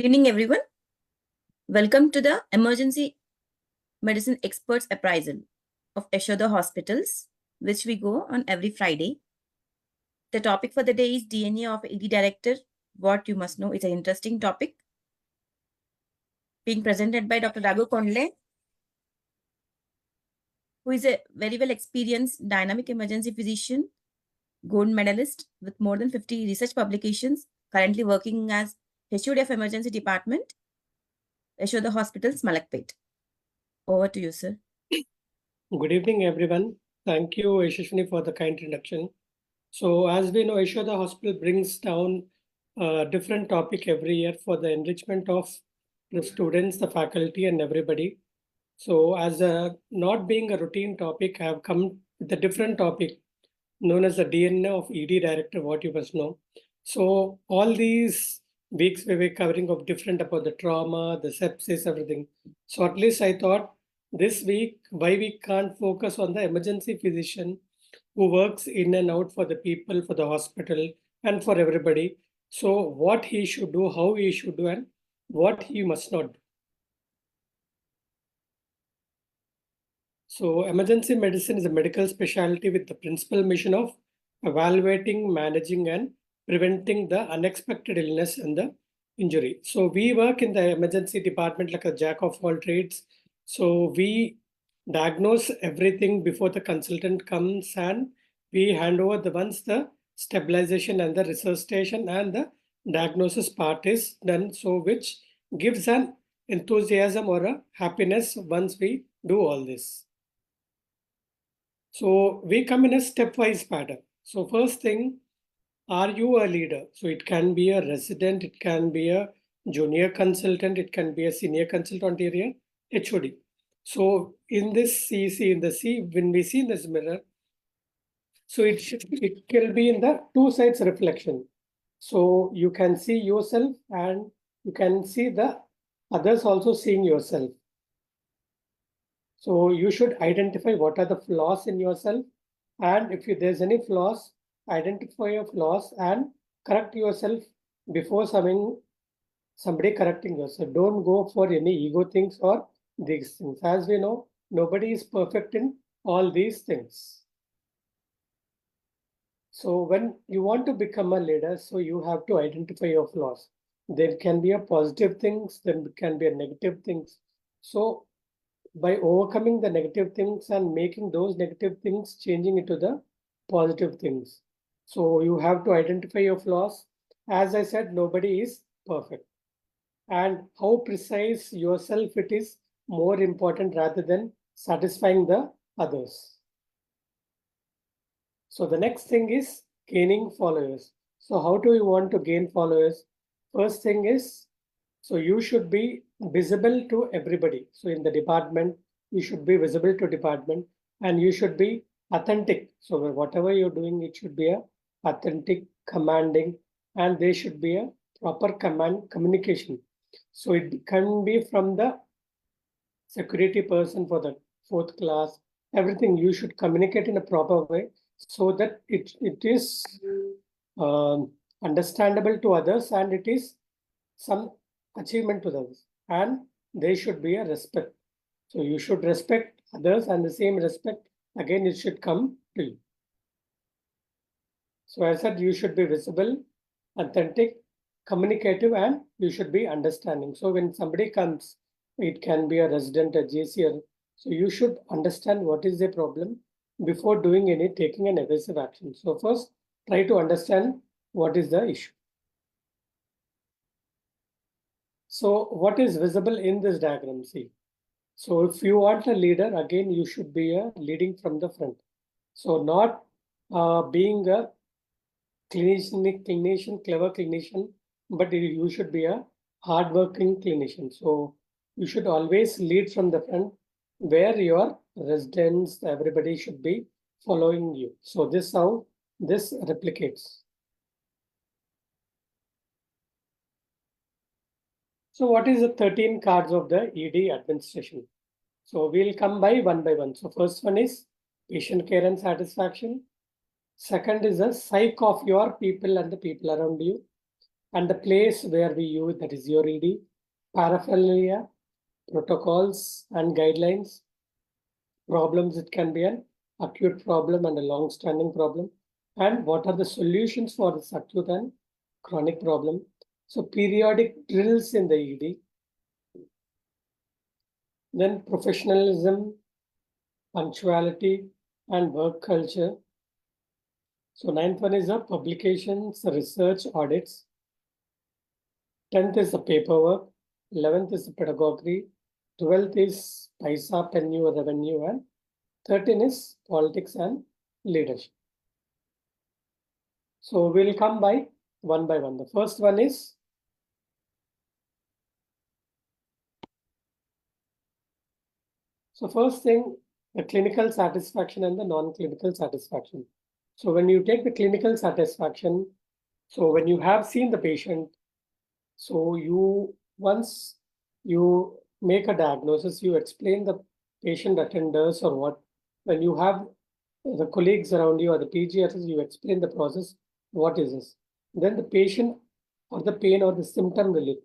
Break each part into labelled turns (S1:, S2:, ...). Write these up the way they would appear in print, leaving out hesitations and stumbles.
S1: Good evening, everyone. Welcome to the Emergency Medicine Experts Appraisal of Yashoda Hospitals, which we go on every Friday. The topic for the day is DNA of ED Director, What You Must Know. It's an interesting topic. Being presented by Dr. Raghu Kondle, who is a very well experienced dynamic emergency physician, gold medalist with more than 50 research publications, currently working as HOD of Emergency Department, Yashoda Hospitals, Malakpet. Over to you, sir.
S2: Good evening, everyone. Thank you, Yasaswini, for the kind introduction. So as we know, Yashoda Hospital brings down a different topic every year for the enrichment of the students, the faculty, and everybody. So as a not being a routine topic, I have come with a different topic known as the DNA of ED Director, what you must know. So all these weeks we were covering of different about the trauma, the sepsis, everything. So at least I thought this week, why we can't focus on the emergency physician who works in and out for the people, for the hospital, and for everybody. So what he should do, how he should do, and what he must not do. So emergency medicine is a medical specialty with the principal mission of evaluating, managing, and preventing the unexpected illness and the injury. So we work in the emergency department like a jack of all trades. So we diagnose everything before the consultant comes, and we hand over the once the stabilization and the resuscitation and the diagnosis part is done. So which gives an enthusiasm or a happiness once we do all this. So we come in a stepwise pattern. So first thing, are you a leader? So it can be a resident, it can be a junior consultant, it can be a senior consultant area, HOD. So in this CC, in the C, when we see in this mirror, so it can be in the two sides reflection. So you can see yourself and you can see the others also seeing yourself. So you should identify what are the flaws in yourself, and if there's any flaws, identify your flaws and correct yourself before somebody correcting yourself. Don't go for any ego things or these things. As we know, nobody is perfect in all these things. So when you want to become a leader, so you have to identify your flaws. There can be a positive things, there can be a negative things. So by overcoming the negative things and making those negative things changing into the positive things. So you have to identify your flaws. As I said, nobody is perfect. And how precise yourself it is more important rather than satisfying the others. So the next thing is gaining followers. So how do you want to gain followers? First thing is, so you should be visible to everybody. So in the department, you should be visible to department and you should be authentic. So whatever you're doing, it should be a authentic, commanding, and there should be a proper communication. So it can be from the security person for the fourth class, everything you should communicate in a proper way so that it is understandable to others and it is some achievement to others, and there should be a respect. So you should respect others and the same respect again it should come to you. So I said you should be visible, authentic, communicative, and you should be understanding. So when somebody comes, it can be a resident, a JCR. So you should understand what is the problem before doing any taking an evasive action. So first try to understand what is the issue. So what is visible in this diagram? See, so if you want a leader, again, you should be leading from the front. So not being a clinician, clever clinician, but you should be a hardworking clinician. So you should always lead from the front where your residents, everybody should be following you. So this is how this replicates. So what is the 13 cards of the ED administration? So we'll come by one. So first one is patient care and satisfaction. Second is the psyche of your people and the people around you. and the place where we use, that is your ED, paraphernalia, protocols and guidelines, problems. It can be an acute problem and a long-standing problem, and what are the solutions for this acute and chronic problem. So periodic drills in the ED, then professionalism, punctuality, and work culture. So 9th one is the publications, research, audits. 10th is the paperwork. 11th is the pedagogy. 12th is paisa, tenure, revenue, and 13 is politics and leadership. So we'll come by one. The first one is first thing, the clinical satisfaction and the non-clinical satisfaction. So when you take the clinical satisfaction, so when you have seen the patient, so once you make a diagnosis, you explain the patient attenders or what. When you have the colleagues around you or the PGRs, you explain the process. What is this? Then the patient or the pain or the symptom relief.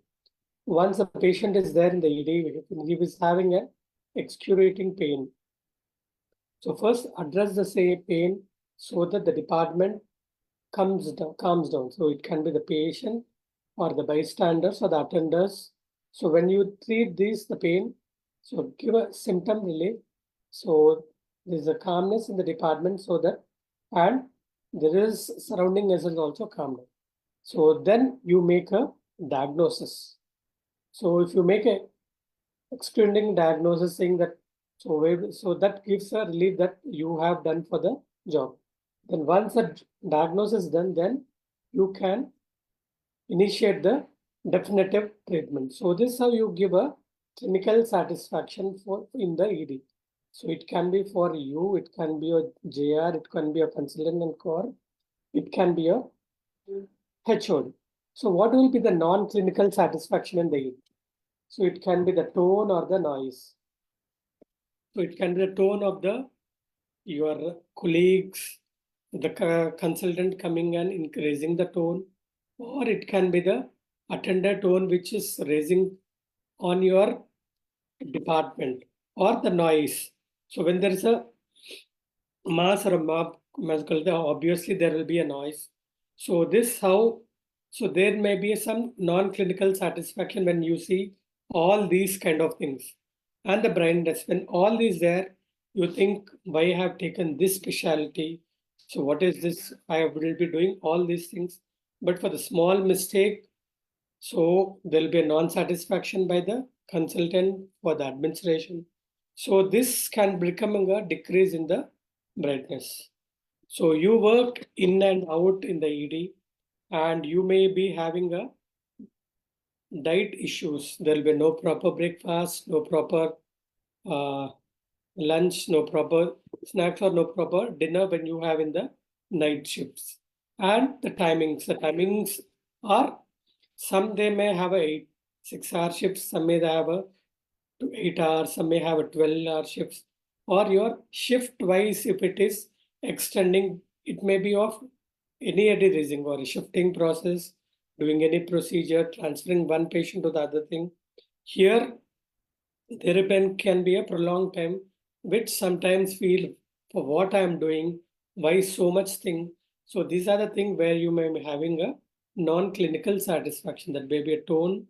S2: Once the patient is there in the ED, he is having an excruciating pain. So first address the same pain so that the department calms down. So it can be the patient or the bystanders or the attenders. So when you treat the pain, so give a symptom relief. So there's a calmness in the department so that, and there is surrounding as is also calm down. So then you make a diagnosis. So if you make a excluding diagnosis saying that, so that gives a relief that you have done for the job. Then once a diagnosis is done, then you can initiate the definitive treatment. So this is how you give a clinical satisfaction for in the ED. So it can be for you, it can be a JR, it can be a consultant and core, it can be a HOD. So what will be the non-clinical satisfaction in the ED? So it can be the tone or the noise. So it can be the tone of your colleagues, the consultant coming and increasing the tone, or it can be the attendant tone which is raising on your department, or the noise. So when there is a mass or a mob, obviously there will be a noise. So there may be some non-clinical satisfaction when you see all these kind of things. And the blindness, when all these there, you think, why I have taken this specialty? So what is this? I will be doing all these things. But for the small mistake, so there will be a non-satisfaction by the consultant for the administration. So this can become a decrease in the brightness. So you work in and out in the ED, and you may be having a diet issues. There will be no proper breakfast, no proper lunch, no proper snacks, or no proper dinner when you have in the night shifts. And the timings are, some they may have a 6-hour shifts, some may have a 8 hours, some may have a 12-hour shifts, or your shift wise, if it is extending, it may be of any reason, or a shifting process, doing any procedure, transferring one patient to the other thing. Here, therapy can be a prolonged time, which sometimes feel, for what I am doing, why so much thing. So these are the things where you may be having a non-clinical satisfaction, that may be a tone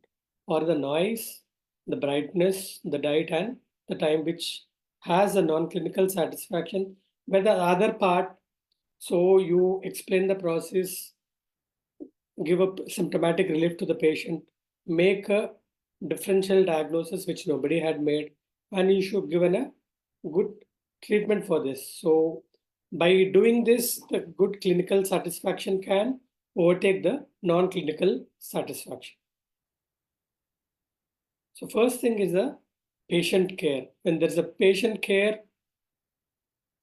S2: or the noise, the brightness, the diet, and the time, which has a non-clinical satisfaction. But the other part, so you explain the process, give a symptomatic relief to the patient, make a differential diagnosis which nobody had made, and you should given a good treatment for this. So by doing this, the good clinical satisfaction can overtake the non-clinical satisfaction. So first thing is the patient care. When there's a patient care,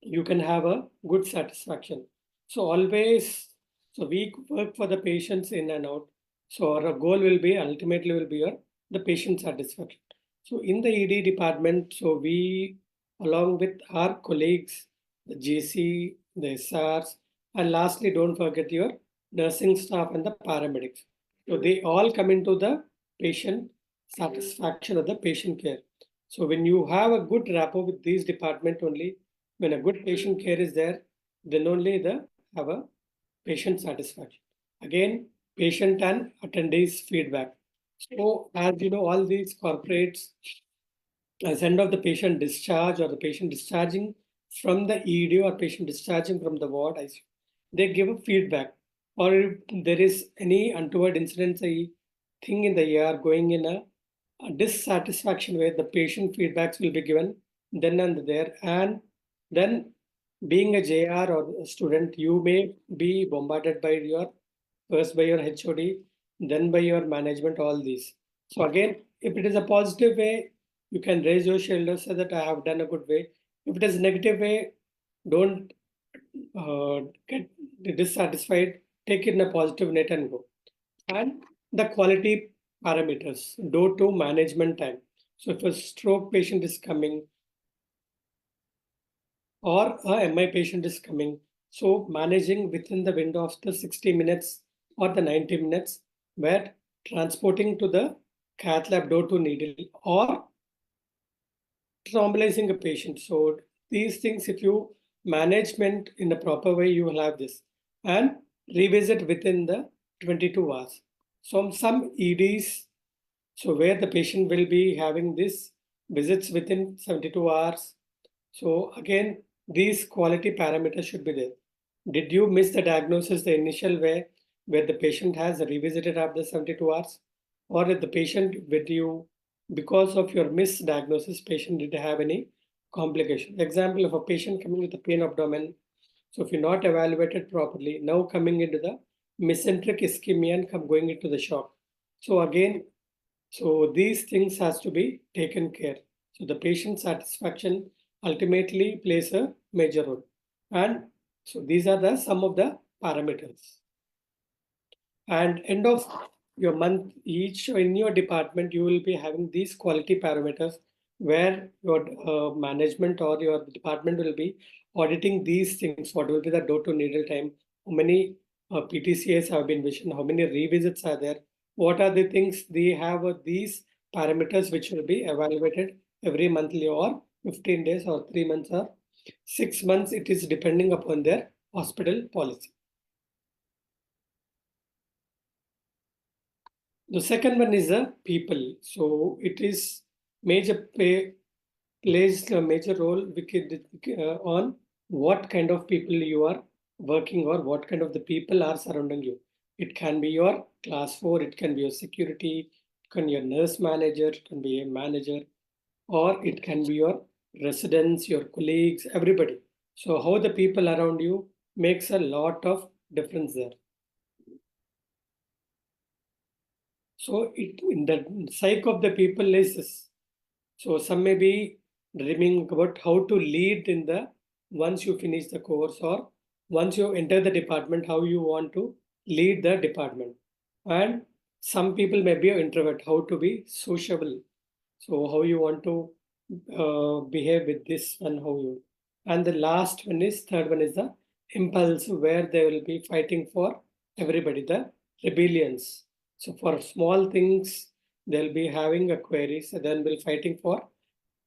S2: you can have a good satisfaction. So always, so we work for the patients in and out. So our goal will be, ultimately will be the patient satisfaction. So in the ED department, so we, along with our colleagues, the GC, the SRs, and lastly, don't forget your nursing staff and the paramedics. So they all come into the patient satisfaction of the patient care. So when you have a good rapport with these department only, when a good patient care is there, then only the have a patient satisfaction. Again, patient and attendees feedback. So as you know, all these corporates, as end of the patient discharge or the patient discharging from the ED or patient discharging from the ward, they give a feedback. Or if there is any untoward incidents, a thing in the ER going in a dissatisfaction where the patient feedbacks will be given then and there. And then being a JR or a student, you may be bombarded by your first by your HOD, then by your management, all these. So again, if it is a positive way, you can raise your shoulders so that I have done a good way. If it is negative way, don't get dissatisfied. Take it in a positive net and go. And the quality parameters, door to management time. So if a stroke patient is coming or a MI patient is coming, so managing within the window of the 60 minutes or the 90 minutes, where transporting to the cath lab door to needle or traumatizing a patient. So these things, if you management in the proper way, you will have this and revisit within the 22 hours. So some EDs, so where the patient will be having this visits within 72 hours. So again, these quality parameters should be there. Did you miss the diagnosis the initial way where the patient has revisited after 72 hours? Or if the patient with you, because of your misdiagnosis, patient did have any complication. Example of a patient coming with a pain abdomen. So if you're not evaluated properly, now coming into the mesenteric ischemia and come going into the shock. So again, so these things has to be taken care. So the patient satisfaction ultimately plays a major role. And so these are the some of the parameters. And end of your month, each in your department, you will be having these quality parameters where your management or your department will be auditing these things. What will be the door to needle time? How many PTCAs have been visioned? How many revisits are there? What are the things they have these parameters which will be evaluated every monthly or 15 days or 3 months or 6 months? It is depending upon their hospital policy. The second one is the people. So it is plays a major role on what kind of people you are working or what kind of the people are surrounding you. It can be your class 4, it can be your security, it can be your nurse manager, it can be a manager, or it can be your residents, your colleagues, everybody. So how the people around you makes a lot of difference there. So it in the psyche of the people is this. So some may be dreaming about how to lead in the once you finish the course or once you enter the department, how you want to lead the department. And some people may be an introvert, how to be sociable. So how you want to behave with this and how you. And the last one is third one is the impulse where they will be fighting for everybody, the rebellions. So for small things, they'll be having a query. So then we'll fighting for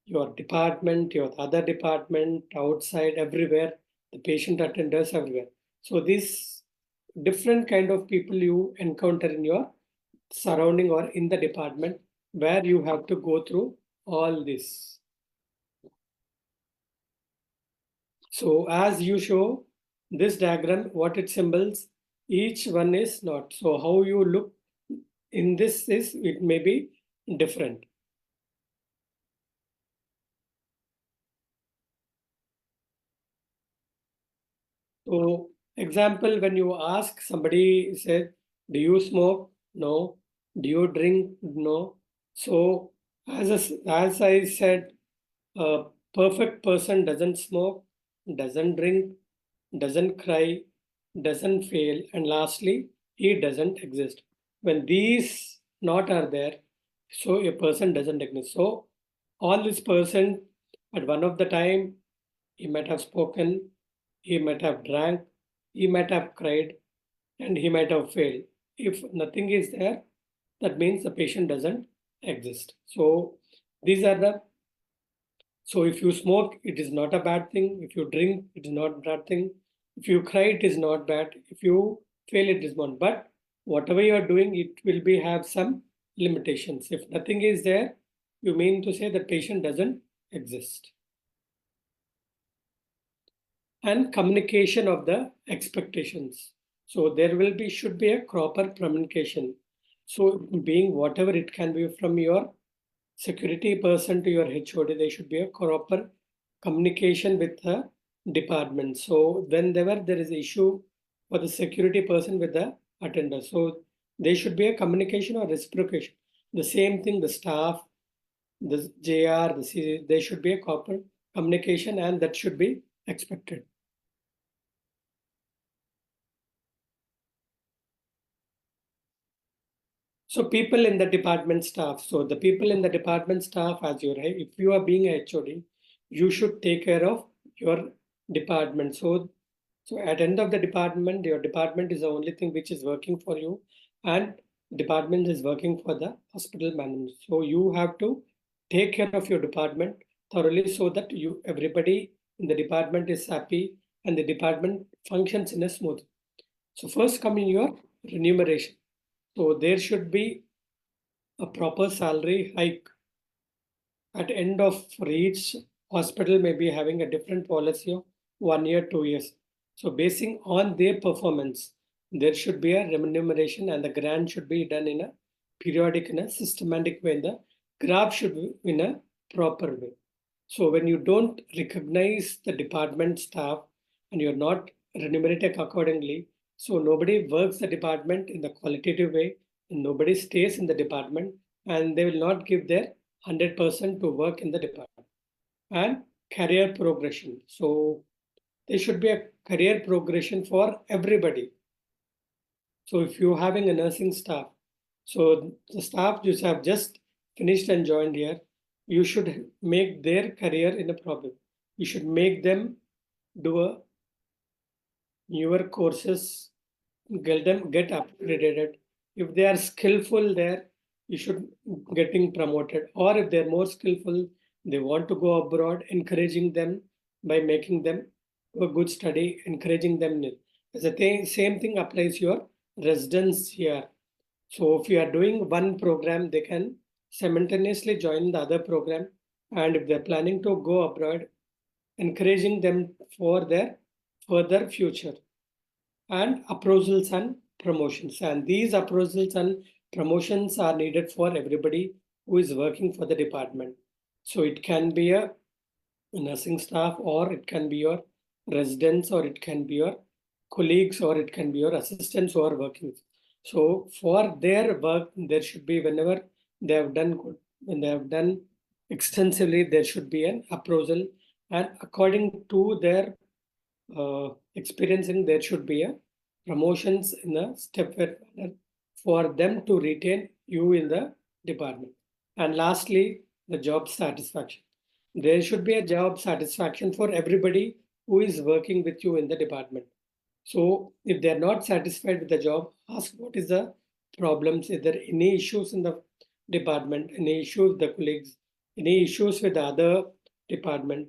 S2: your department, your other department, outside, everywhere, the patient attenders everywhere. So these different kind of people you encounter in your surrounding or in the department where you have to go through all this. So as you show this diagram, what it symbols, each one is not. So how you look in this is, it may be different. So example, when you ask somebody said, do you smoke? No. Do you drink? No. So as I said, a perfect person doesn't smoke, doesn't drink, doesn't cry, doesn't fail, and lastly, he doesn't exist. When these not are there, so a person doesn't exist. So all this person at one of the time, he might have spoken, he might have drank, he might have cried, and he might have failed. If nothing is there, that means the patient doesn't exist. So these are the, so if you smoke, it is not a bad thing. If you drink, it is not a bad thing. If you cry, it is not bad. If you fail, it is not. But whatever you are doing, it will be have some limitations. If nothing is there, you mean to say that patient doesn't exist. And communication of the expectations. So there will be, should be a proper communication. So being whatever it can be from your security person to your HOD, there should be a proper communication with the department. So whenever there is issue for the security person with the attender, so there should be a communication or reciprocation. The same thing, the staff, the JR, the C, there should be a proper communication, and that should be expected. So people in the department staff. So the people in the department staff, as you're, if you are being a HOD, you should take care of your department. So at end of the department, your department is the only thing which is working for you, and department is working for the hospital management. So you have to take care of your department thoroughly so that you everybody in the department is happy and the department functions in a smooth. So first come in your remuneration. So there should be a proper salary hike. At end of for each hospital may be having a different policy of 1 year, 2 years. So basing on their performance, there should be a remuneration, and the grant should be done in a periodic, in a systematic way. The graph should be in a proper way. So when you don't recognize the department staff and you're not remunerated accordingly, so nobody works the department in the qualitative way, and nobody stays in the department, and they will not give their 100% to work in the department. And career progression. So there should be a career progression for everybody. So if you're having a nursing staff, so the staff you have just finished and joined here, you should make their career in a problem. You should make them do a newer courses, get upgraded. If they are skillful there, you should getting promoted. Or if they're more skillful, they want to go abroad, encouraging them by making them do a good study, encouraging them. Same thing applies your residents here. So if you are doing one program, they can simultaneously join the other program. And if they're planning to go abroad, encouraging them for their further future. And appraisals and promotions. And these appraisals and promotions are needed for everybody who is working for the department. So it can be a nursing staff, or it can be your residents, or it can be your colleagues, or it can be your assistants who are working. So for their work, there should be, whenever they have done good, when they have done extensively, there should be an appraisal, and according to their experiencing, there should be a promotions in a step-wise manner for them to retain you in the department. And lastly, the job satisfaction. There should be a job satisfaction for everybody who is working with you in the department. So if they're not satisfied with the job, ask what is the problems. Is there any issues in the department, any issues with the colleagues, any issues with the other department,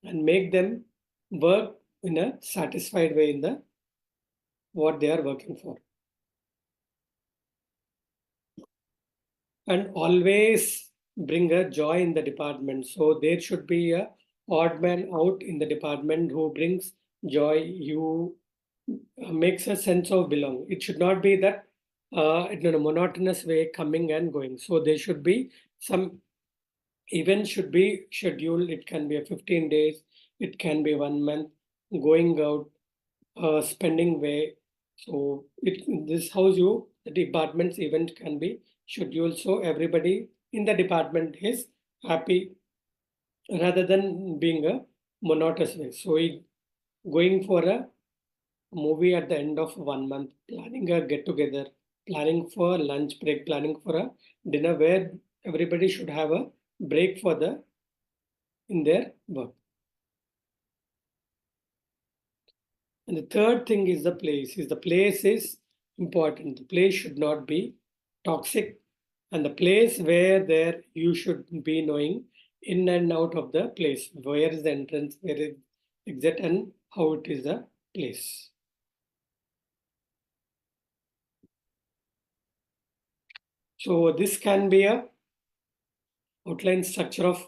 S2: and make them work in a satisfied way in the what they are working for. And always bring a joy in the department. So there should be a odd man out in the department who brings joy, you makes a sense of belong. It should not be that in a monotonous way coming and going. So there should be some event should be scheduled. It can be a 15 days, it can be 1 month, going out, spending way. So this house the department's event can be scheduled so everybody in the department is happy rather than being a monotonous way. So going for a movie at the end of 1 month, planning a get together, planning for lunch break, planning for a dinner where everybody should have a break for in their work. And the third thing is the place. The place is important. The place should not be toxic, and the place where there you should be knowing in and out of the place. Where is the entrance, where is exit, and how it is the place. So this can be a outline structure of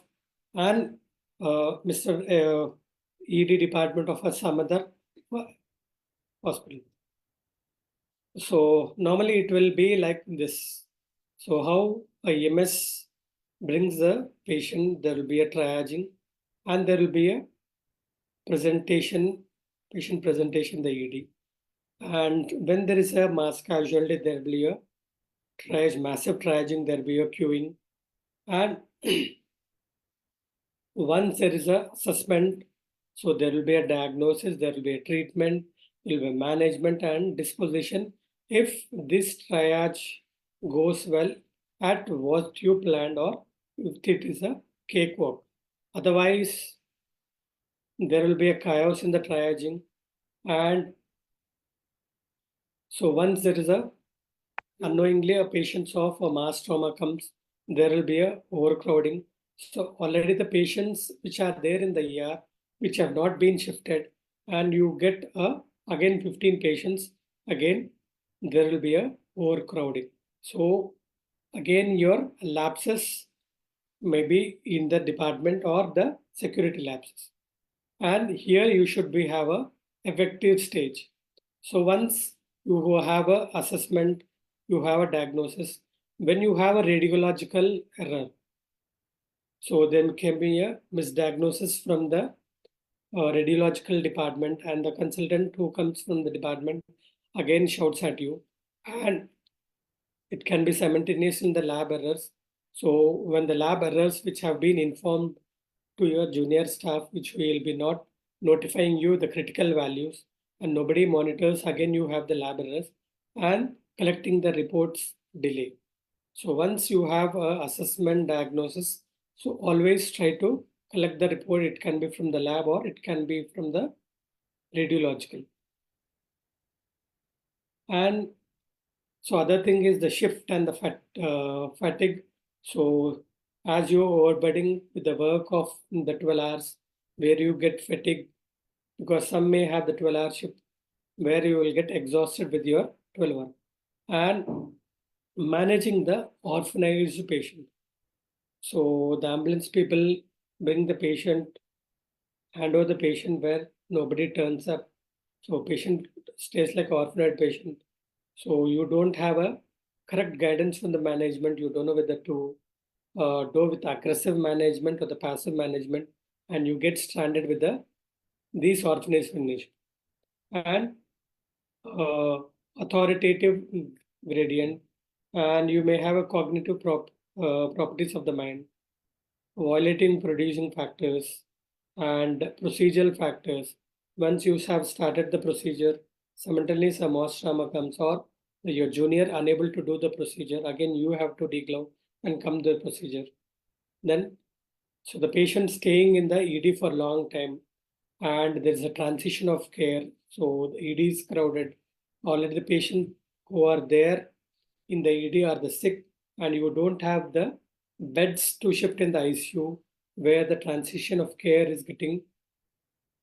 S2: an Mr. ED department of some other hospital. So normally it will be like this. So how a MS brings the patient, there will be a triaging, and there will be a presentation, patient presentation, the ED. And when there is a mass casualty, there will be a triage, massive triaging, there will be a queuing. And once there is a assessment, so there will be a diagnosis, there will be a treatment, there will be management and disposition. If this triage goes well at what you planned, or if it is a cakewalk. Otherwise, there will be a chaos in the triaging. And so once there is a unknowingly a patient of a mass trauma comes, there will be a overcrowding. So already the patients which are there in the ER, which have not been shifted, and you get again 15 patients, again there will be a overcrowding. So again your lapses may be in the department or the security lapses. And here you should be have a effective stage. So once you have a assessment, you have a diagnosis. When you have a radiological error, so then can be a misdiagnosis from the radiological department, and the consultant who comes from the department again shouts at you, and it can be simultaneous in the lab errors. So when the lab errors which have been informed to your junior staff, which will be not notifying you the critical values, and nobody monitors, again you have the lab errors, and collecting the reports delay. So once you have a assessment diagnosis, so always try to collect the report. It can be from the lab or it can be from the radiological. And so other thing is the shift and the fatigue. So as you're overburdening with the work of the 12 hours, where you get fatigue, because some may have the 12-hour shift, where you will get exhausted with your 12-hour. And managing the orphanaged patient. So the ambulance people bring the patient, hand over the patient where nobody turns up. So patient stays like orphaned patient. So you don't have a correct guidance from the management. You don't know whether to do with aggressive management or the passive management, and you get stranded with these orphanage finish. And authoritative gradient, and you may have a cognitive properties of the mind, violating producing factors and procedural factors. Once you have started the procedure, simultaneously some mass trauma comes, or your junior unable to do the procedure, again you have to deglove and come to the procedure. Then, so the patient staying in the ED for a long time, and there's a transition of care. So the ED is crowded. Already the patient who are there in the ED are the sick, and you don't have the beds to shift in the ICU, where the transition of care is getting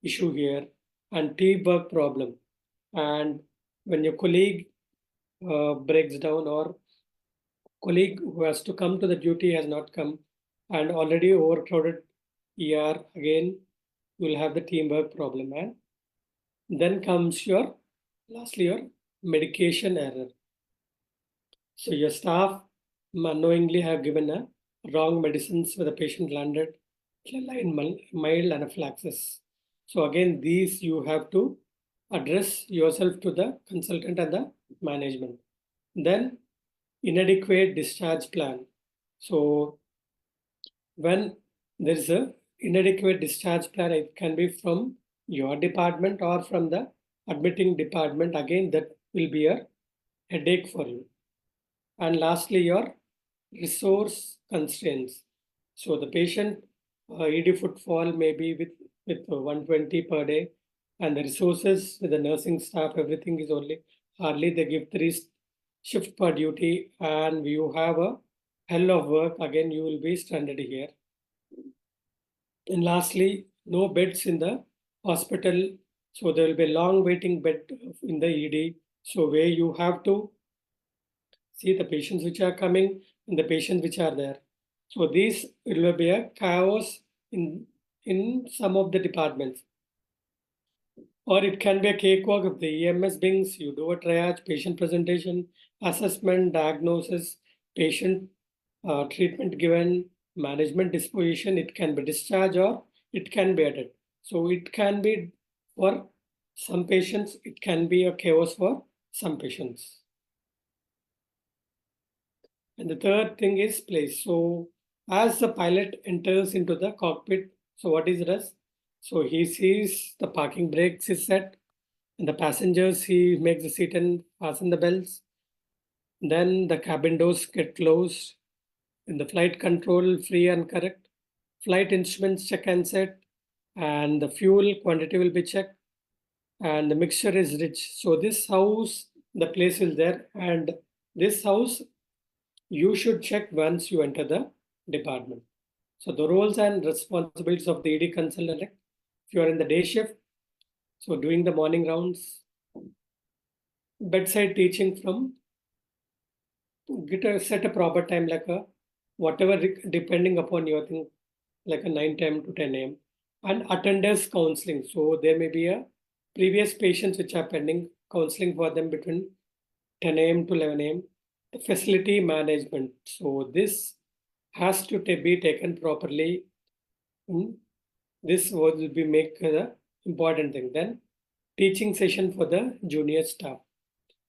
S2: issue here, and teamwork problem. And when your colleague breaks down, or colleague who has to come to the duty has not come, and already overcrowded ER, again you will have the teamwork problem. And then comes your lastly your medication error. So your staff unknowingly have given a wrong medicines where the patient landed in mild anaphylaxis. So again, these you have to address yourself to the consultant and the management. Then inadequate discharge plan. So when there is a inadequate discharge plan, it can be from your department or from the admitting department. Again, that will be a headache for you. And lastly, your resource constraints. So the patient ED footfall may be with 120 per day, and the resources with the nursing staff, everything is only hardly they give 3 shift per duty, and you have a hell of work. Again, you will be stranded here. And lastly, no beds in the hospital. So there will be a long waiting bed in the ED. So where you have to see the patients which are coming and the patients which are there. So this will be a chaos in some of the departments. Or it can be a cakewalk of the EMS brings, you do a triage, patient presentation, assessment, diagnosis, patient treatment given, management disposition. It can be discharge or it can be added. So it can be for some patients, it can be a chaos for some patients. And the third thing is place. So as the pilot enters into the cockpit, so what is does? So he sees the parking brakes is set, and the passengers, he makes the seat and fasten the belts. Then the cabin doors get closed. In the flight control, free and correct. Flight instruments check and set, and the fuel quantity will be checked, and the mixture is rich. So this house, the place is there, and this house you should check once you enter the department. So the roles and responsibilities of the ED consultant, if you are in the day shift, so doing the morning rounds, bedside teaching from set a proper time like a whatever depending upon your thing, like a 9 a.m. to 10 a.m. and attenders counseling. So there may be a previous patients which are pending counseling for them between 10 a.m. to 11 a.m. The facility management. So this has to be taken properly. This will be make the important thing. Then teaching session for the junior staff.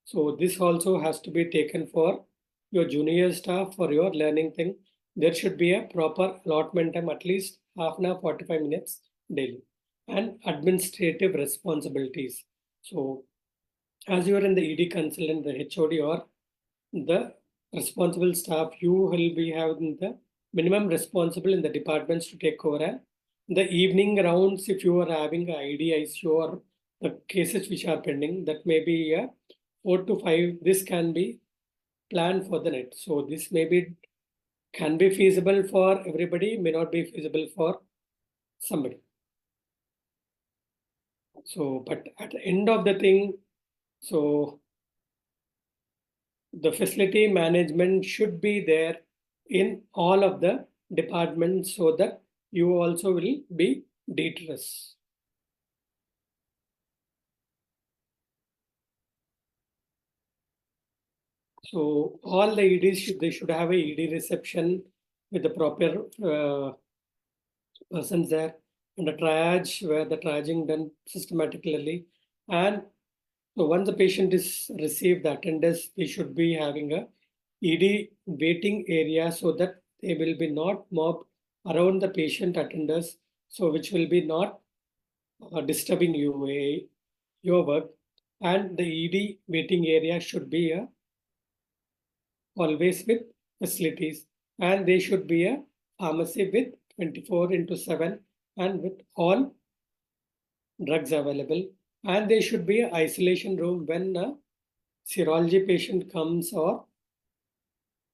S2: So this also has to be taken for your junior staff for your learning thing. There should be a proper allotment time, at least half an hour, 45 minutes daily. And administrative responsibilities. So as you are in the ED consultant, the HOD or the responsible staff, you will be having the minimum responsible in the departments to take over. And the evening rounds, if you are having a IDICU or the cases which are pending, that may be a 4 to 5. This can be planned for the night. So this can be feasible for everybody, may not be feasible for somebody. So, but at the end of the thing, so the facility management should be there in all of the departments so that you also will be deterrence. So all the EDs they should have a ED reception with the proper persons there, and a triage where the triaging done systematically. And so once the patient is received the attendance, they should be having a ED waiting area so that they will be not mobbed around the patient attenders, so which will be not disturbing your work. And the ED waiting area should be always with facilities, and they should be a pharmacy with 24/7 and with all drugs available. And there should be an isolation room when a serology patient comes or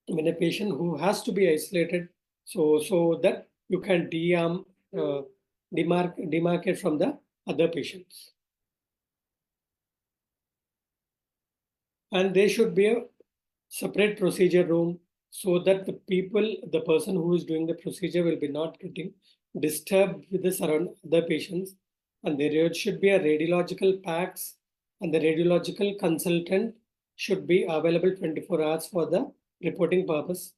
S2: when a patient who has to be isolated, so that you can demarcate from the other patients. And there should be a separate procedure room so that the person who is doing the procedure will be not getting disturbed with the other patients. And there should be a radiological packs, and the radiological consultant should be available 24 hours for the reporting purpose.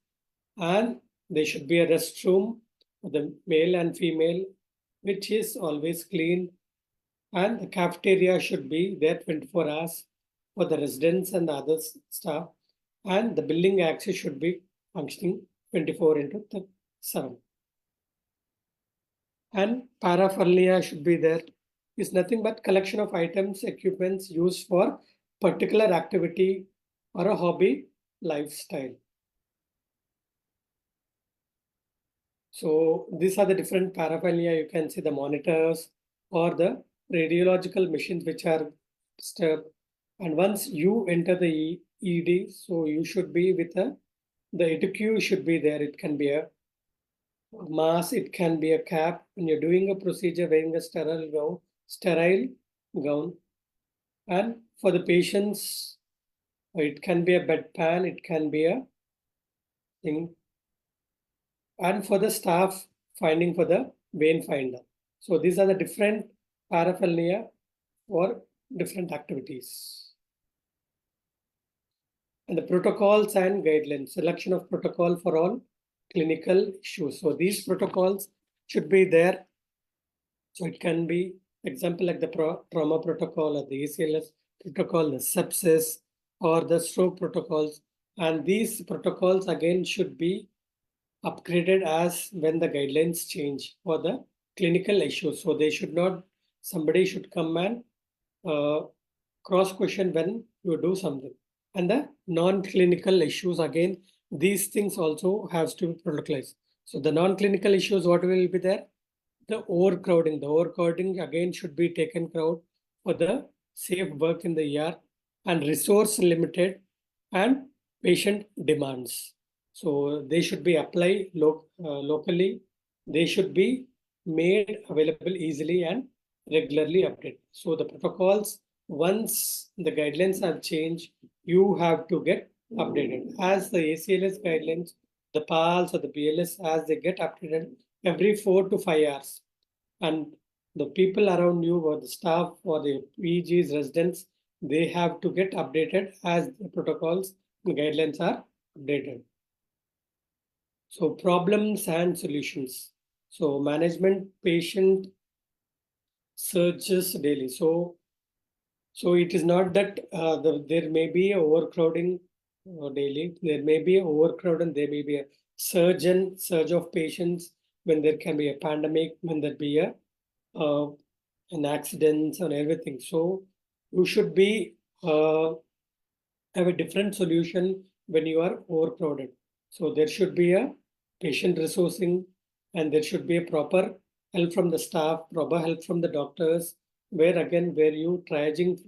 S2: And there should be a restroom for the male and female, which is always clean. And the cafeteria should be there 24 hours for the residents and the other staff. And the building access should be functioning 24/7. And paraphernalia should be there. It's nothing but collection of items, equipments used for particular activity or a hobby lifestyle. So these are the different paraphernalia. You can see the monitors or the radiological machines which are disturbed, And once you enter the ED, so you should be with the etiquette should be there. It can be a mask, it can be a cap. When you're doing a procedure, wearing a sterile gown. And for the patients, it can be a bedpan, it can be a thing. And for the staff, finding for the vein finder. So these are the different paraphernalia for different activities. And the protocols and guidelines, selection of protocol for all clinical issues. So these protocols should be there. So it can be example like the trauma protocol or the ACLS protocol, the sepsis or the stroke protocols. And these protocols again should be upgraded as when the guidelines change for the clinical issues. So they should not, somebody should come and cross question when you do something. And the non-clinical issues, again, these things also has to be protocolized. So the non-clinical issues, what will be there? The overcrowding. The overcrowding again should be taken crowd for the safe work in the ER and resource limited and patient demands. So they should be applied locally. They should be made available easily and regularly updated. So the protocols, once the guidelines have changed, you have to get updated. As the ACLS guidelines, the PALS or the BLS, as they get updated every 4 to 5 hours. And the people around you or the staff or the PGs, residents, they have to get updated as the protocols and guidelines are updated. So problems and solutions. So management patient searches daily. So it is not that there may be a overcrowding daily. There may be a overcrowding. There may be a surge of patients when there can be a pandemic, when there be an accidents and everything. So you should be have a different solution when you are overcrowded. So there should be a patient resourcing and there should be a proper help from the staff, proper help from the doctors, where again, where you triaging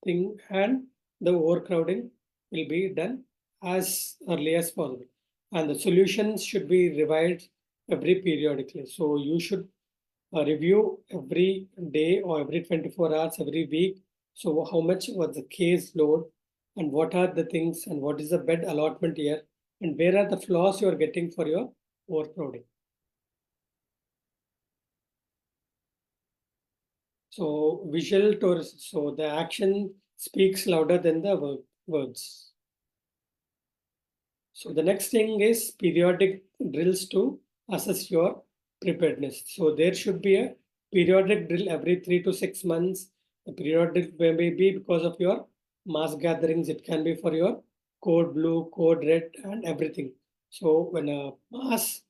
S2: thing and the overcrowding will be done as early as possible. And the solutions should be revised every periodically. So you should review every day or every 24 hours, every week. So how much was the case load and what are the things and what is the bed allotment here and where are the flaws you are getting for your overcrowding. So visual tourism, so the action speaks louder than the words. So the next thing is periodic drills to assess your preparedness. So there should be a periodic drill every 3 to 6 months. The periodic may be because of your mass gatherings. It can be for your code blue, code red, and everything. So when a mass,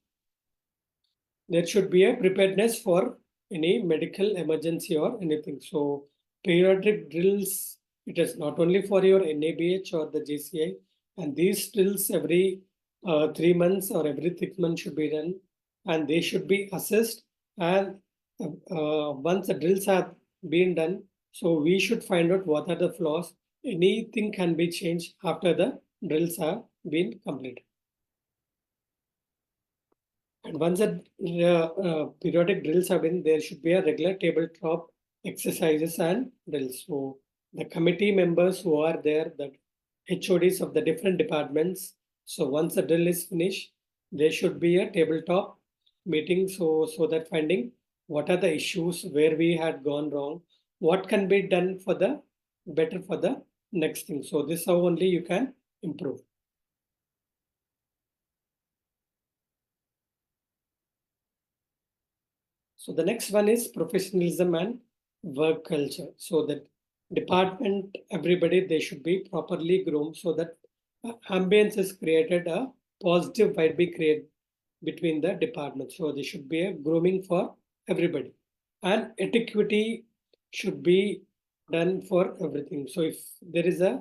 S2: there should be a preparedness for any medical emergency or anything. So periodic drills, it is not only for your NABH or the JCI, and these drills every 3 months or every 6 months should be done, and they should be assessed. And once the drills have been done, so we should find out what are the flaws. Anything can be changed after the drills have been completed. And once the periodic drills have been, there should be a regular tabletop exercises and drills. So the committee members who are there, the HODs of the different departments. So once the drill is finished, there should be a tabletop meeting. So that finding what are the issues where we had gone wrong, what can be done for the better for the next thing. So this how only you can improve. So the next one is professionalism and work culture. So that department, everybody, they should be properly groomed so that ambience is created, a positive vibe be created between the departments. So there should be a grooming for everybody. And etiquette should be done for everything. So if there is a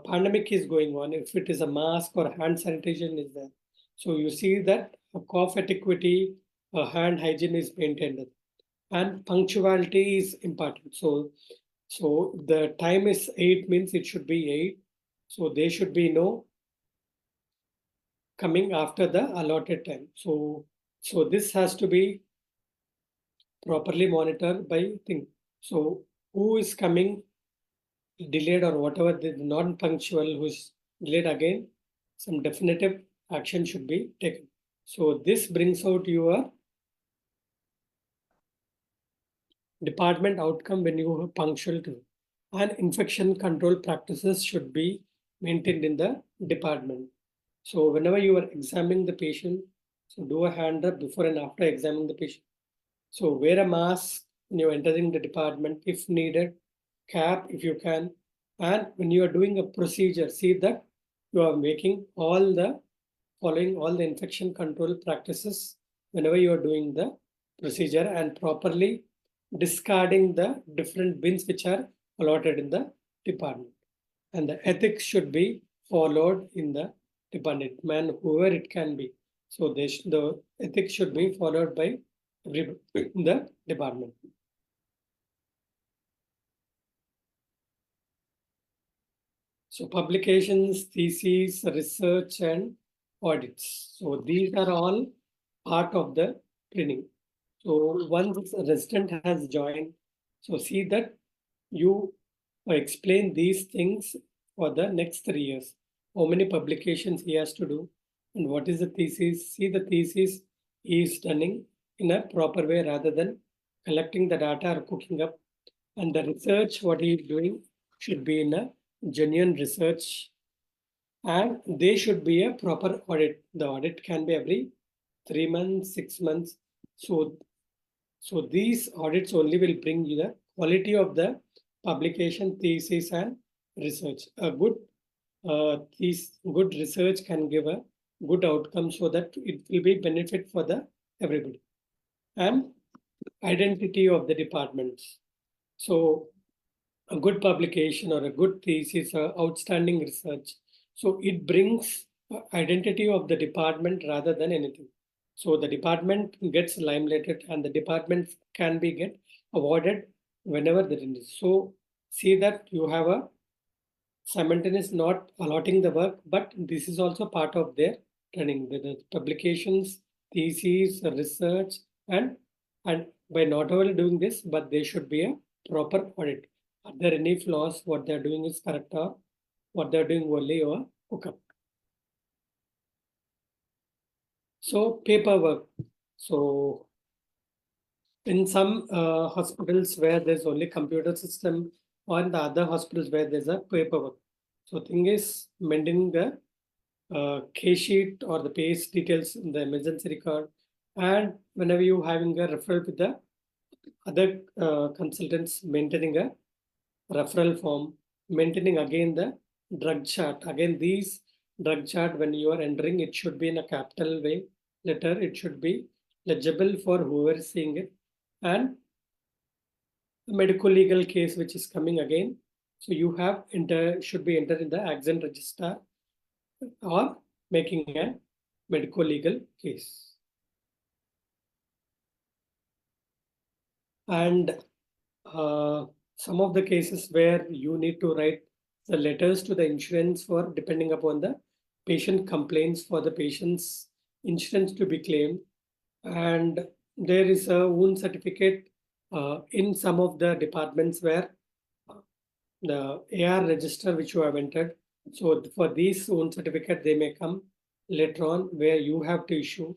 S2: pandemic is going on, if it is a mask or hand sanitation is there. So you see that a cough etiquette, hand hygiene is maintained and punctuality is important. So So the time is 8 means it should be 8. So they should be coming after the allotted time. So this has to be properly monitored by thing. So who is coming delayed or whatever the non-punctual who's delayed, again, some definitive action should be taken. So this brings out your department outcome when you are punctual to. And infection control practices should be maintained in the department. So whenever you are examining the patient, so do a hand rub before and after examining the patient. So wear a mask when you're entering the department if needed, cap if you can. And when you are doing a procedure, see that you are making following all the infection control practices whenever you are doing the procedure, and properly discarding the different bins which are allotted in the department. And the ethics should be followed in the department, man, whoever it can be. So the ethics should be followed by everybody in the department. So publications, theses, research, and audits. So these are all part of the training. So once a resident has joined, so see that you explain these things for the next 3 years. How many publications he has to do, and what is the thesis? See the thesis he is done in a proper way rather than collecting the data or cooking up. And the research, what he is doing, should be in a genuine research, and they should be a proper audit. The audit can be every 3 months, 6 months. So these audits only will bring you the quality of the publication, thesis, and research. A good good research can give a good outcome, so that it will be benefit for the everybody. And identity of the departments. So a good publication or a good thesis or outstanding research. So it brings identity of the department rather than anything. So the department gets limelighted, and the department can be get awarded whenever there is. So see that you have a simultaneous not allotting the work, but this is also part of their training. The publications, theses, research, and by not only doing this, but they should be a proper audit. Are there any flaws? What they're doing is correct, or what they're doing only or hookup? So paperwork. So in some hospitals where there's only computer system, or in the other hospitals where there's a paperwork. So thing is maintaining the case sheet or the case details in the emergency record, and whenever you having a referral with the other consultants, maintaining a referral form, maintaining again the drug chart. Again, these drug chart, when you are entering, it should be in a capital way letter. It should be legible for whoever is seeing it. And the medical legal case which is coming again. So you have should be entered in the accident register or making a medical legal case. And some of the cases where you need to write the letters to the insurance for depending upon the patient complaints for the patient's insurance to be claimed. And there is a wound certificate in some of the departments where the AR register which you have entered. So for these wound certificate, they may come later on where you have to issue.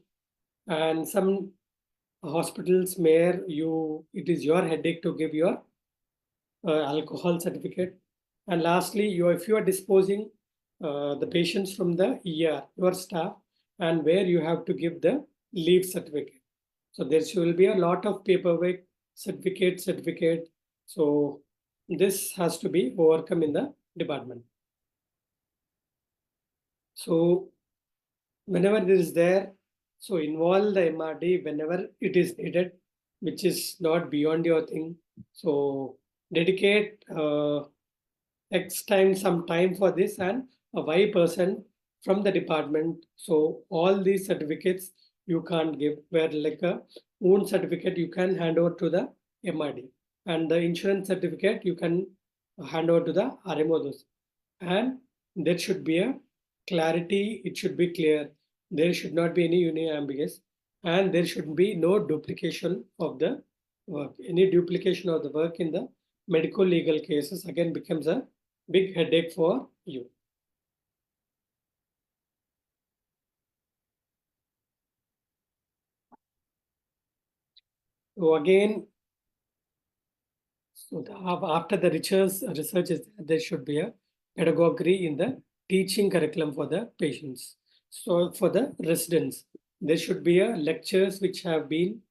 S2: And some hospitals where it is your headache to give your alcohol certificate. And lastly, if you are disposing the patients from the ER, your staff, and where you have to give the leave certificate. So there will be a lot of paperwork, certificate. So this has to be overcome in the department. So whenever this is there, so involve the MRD whenever it is needed, which is not beyond your thing. So dedicate some time for this, and a Y person from the department. So all these certificates you can't give, where like a wound certificate you can hand over to the MRD, and the insurance certificate you can hand over to the RMO. And there should be a clarity, it should be clear. There should not be any ambiguous, and there should be no duplication of the work. Any duplication of the work in the medical legal cases again becomes a big headache for you. So again, after the research is there should be a pedagogy in the teaching curriculum for the patients. So for the residents, there should be a lectures which have been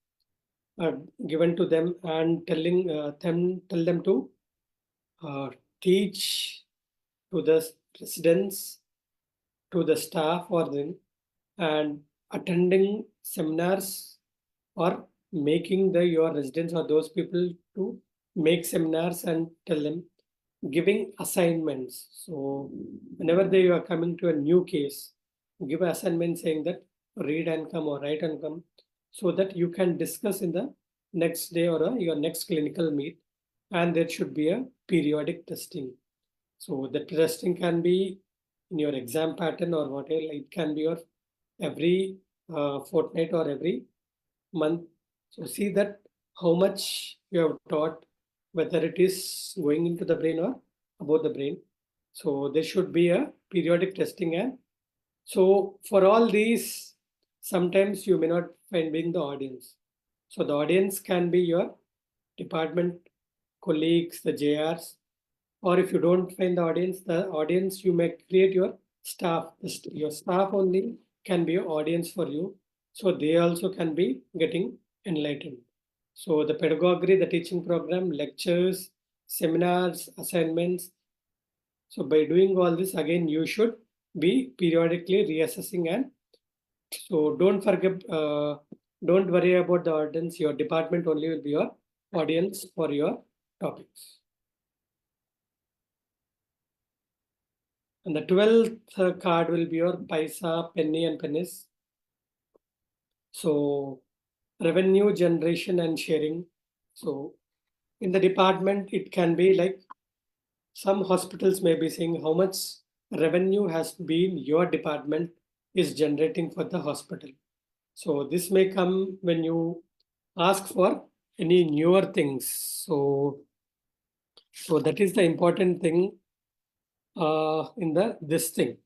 S2: given to them and tell them to teach to the residents, to the staff or them, and attending seminars or making your residents or those people to make seminars and tell them, giving assignments. So whenever they are coming to a new case, give an assignment saying that read and come or write and come, so that you can discuss in the next day or your next clinical meet. And there should be a periodic testing. So the testing can be in your exam pattern or whatever. It can be your every fortnight or every month. So see that how much you have taught, whether it is going into the brain or about the brain. So there should be a periodic testing. And so for all these, sometimes you may not find being the audience. So the audience can be your department colleagues, the JRs, or if you don't find the audience, you may create your staff. Your staff only can be your audience for you. So they also can be getting enlightened. So the pedagogy, the teaching program, lectures, seminars, assignments. So by doing all this, again, you should be periodically reassessing. And so don't worry about the audience. Your department only will be your audience for your topics. And the 12th card will be your paisa, penny and pennies. So revenue generation and sharing. So in the department, it can be like some hospitals may be saying how much revenue has been your department is generating for the hospital. So this may come when you ask for any newer things. So that is the important thing in this thing.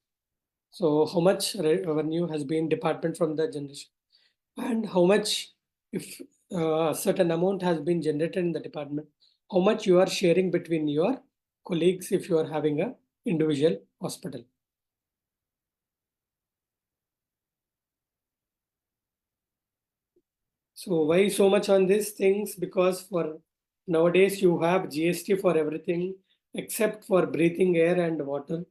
S2: So how much revenue has been department from the generation, and how much, if a certain amount has been generated in the department, how much you are sharing between your colleagues if you are having a individual hospital. So why so much on these things? Because for nowadays you have GST for everything except for breathing air and water.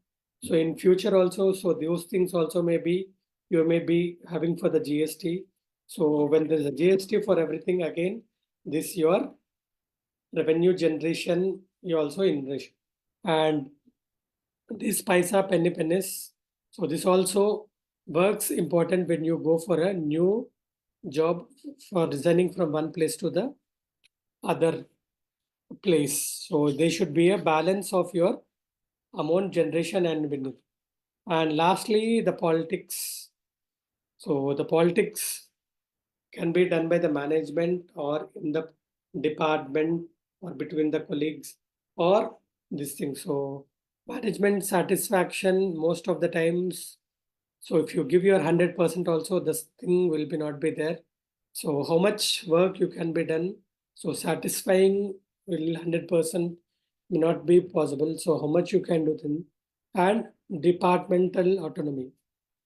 S2: So in future also, so those things also you may be having for the GST. So when there's a GST for everything, again, this your revenue generation, you also enrich. And this paisa penny pennies. So this also works important when you go for a new job for resigning from one place to the other place. So there should be a balance of your amount generation and winning. And lastly, the politics. So the politics can be done by the management or in the department or between the colleagues or this thing. So management satisfaction most of the times. So if you give your 100% also, this thing will be not be there. So how much work you can be done. So satisfying will 100% may not be possible. So how much you can do then, and departmental autonomy.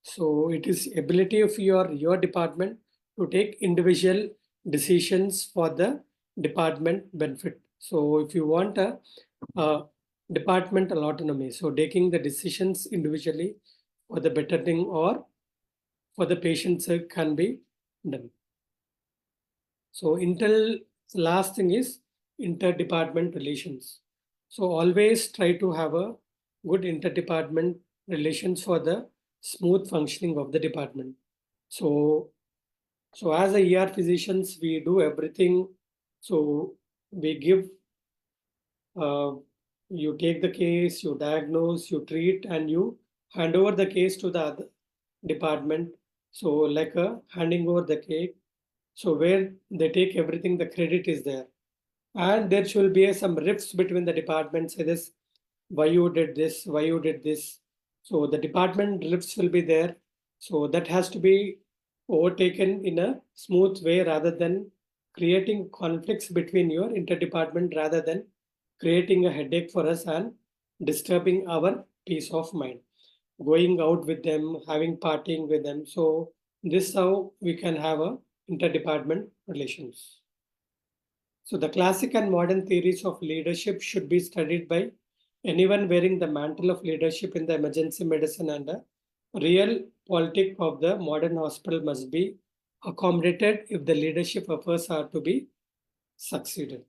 S2: So it is ability of your department to take individual decisions for the department benefit. So if you want a departmental autonomy, so taking the decisions individually for the bettering or for the patient's sake can be done. So last thing is interdepartment relations. So always try to have a good interdepartment relations for the smooth functioning of the department. So as a ER physicians, we do everything. So we give you take the case, you diagnose, you treat, and you hand over the case to the other department. So like a handing over the cake. So where they take everything, the credit is there. And there should be some rifts between the departments. Say this, why you did this, why you did this. So the department rifts will be there. So that has to be overtaken in a smooth way rather than creating conflicts between your interdepartment rather than creating a headache for us and disturbing our peace of mind. Going out with them, having partying with them. So this is how we can have a interdepartment relations. So the classic and modern theories of leadership should be studied by anyone wearing the mantle of leadership in the emergency medicine, and the real politic of the modern hospital must be accommodated if the leadership efforts are to be succeeded.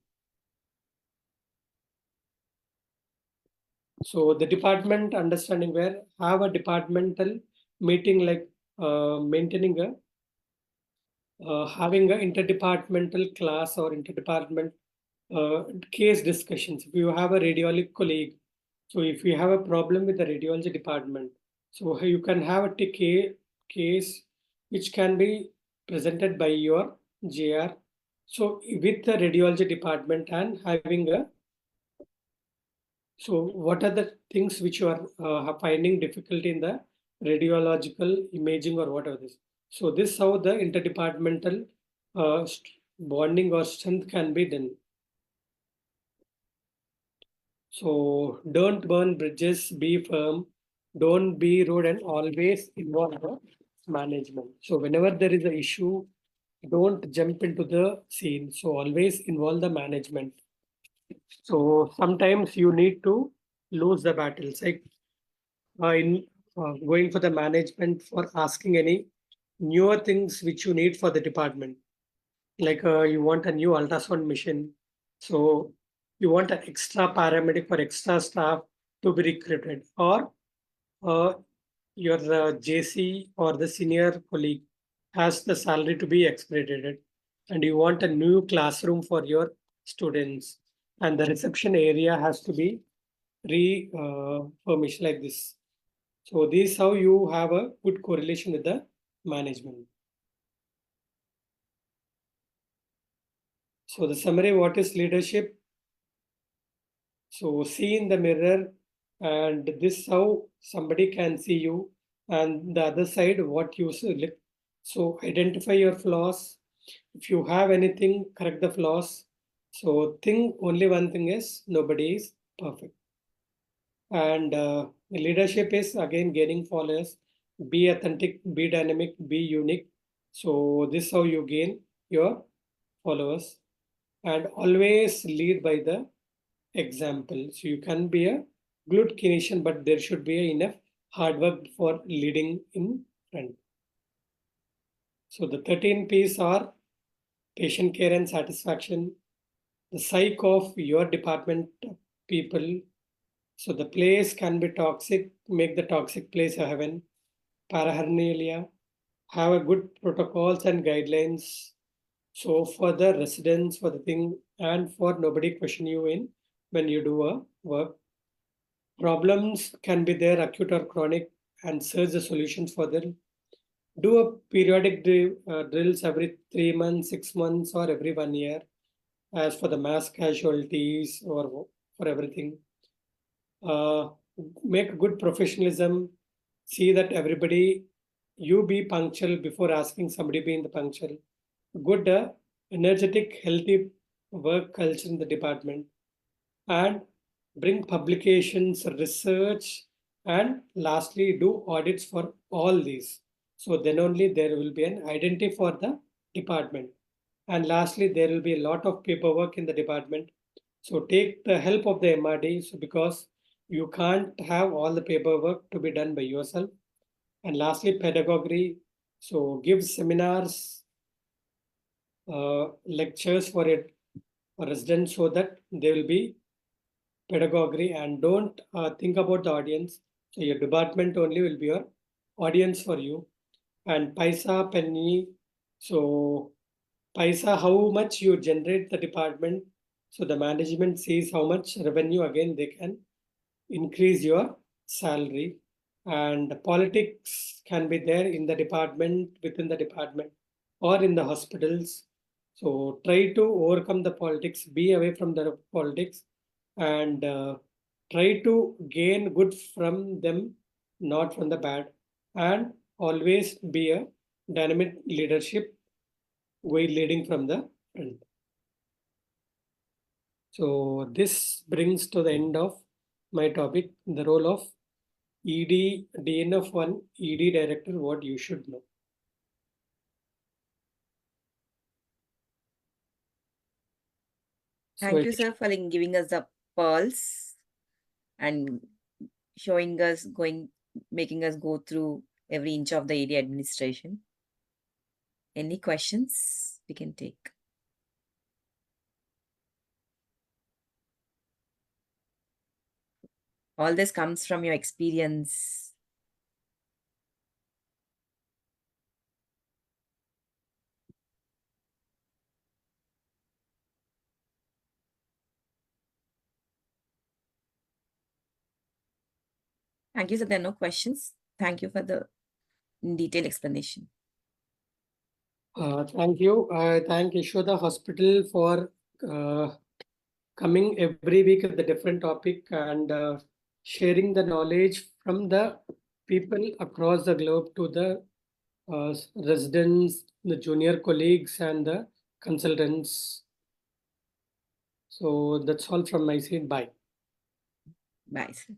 S2: So the department understanding where have a departmental meeting like maintaining a having an interdepartmental class or interdepartment case discussions. If you have a radiology colleague, so if you have a problem with the radiology department, so you can have a case which can be presented by your JR. So with the radiology department and having a, so what are the things which you are finding difficulty in the radiological imaging or whatever this. So this how the interdepartmental bonding or strength can be done. So don't burn bridges, be firm, don't be rude, and always involve the management. So whenever there is an issue, don't jump into the scene. So always involve the management. So sometimes you need to lose the battles. Like in going for the management for asking any newer things which you need for the department. Like you want a new ultrasound machine. So you want an extra paramedic or extra staff to be recruited, or uh, your JC or the senior colleague has the salary to be expedited, and you want a new classroom for your students, and the reception area has to be furnished like this. So this is how you have a good correlation with the management. So the summary, what is leadership? So see in the mirror, and this how somebody can see you, and the other side what you see. So identify your flaws. If you have anything, correct the flaws. So think only one thing is nobody is perfect. And leadership is again gaining followers. Be authentic, be dynamic, be unique. So this how you gain your followers, and always lead by the example. So you can be a good clinician, but there should be enough hard work for leading in front. So the 13 P's are patient care and satisfaction, the psyche of your department people. So the place can be toxic, make the toxic place a heaven. Paraphernalia, have a good protocols and guidelines. So for the residents, for the thing, and for nobody question you in when you do a work. Problems can be there, acute or chronic, and search the solutions for them. Do a periodic drills every 3 months, 6 months, or every 1 year, as for the mass casualties or for everything. Uh, make good professionalism. See that everybody, you be punctual before asking somebody be in the punctual. Good, energetic, healthy work culture in the department, and bring publications, research, and lastly, do audits for all these. So then only there will be an identity for the department. And lastly, there will be a lot of paperwork in the department. So take the help of the MRD, so because you can't have all the paperwork to be done by yourself. And lastly, pedagogy. So give seminars, lectures for it for residents so that they will be pedagogy, and don't think about the audience. So your department only will be your audience for you. And paisa penny. So paisa, how much you generate the department. So the management sees how much revenue again they can increase your salary, and politics can be there in the department, within the department, or in the hospitals. So try to overcome the politics, be away from the politics, and try to gain good from them, not from the bad, and always be a dynamic leadership way leading from the front. So this brings to the end of my topic, the role of ED, DNF1, ED director, what you should know.
S1: Thank you, sir, for giving us the pearls and showing us making us go through every inch of the area administration. Any questions we can take? All this comes from your experience. Thank you, sir. There are no questions. Thank you for the detailed explanation.
S2: Thank you. I thank Yashoda Hospital for coming every week at the different topic and sharing the knowledge from the people across the globe to the residents, the junior colleagues, and the consultants. So that's all from my side. Bye.
S1: Bye, sir.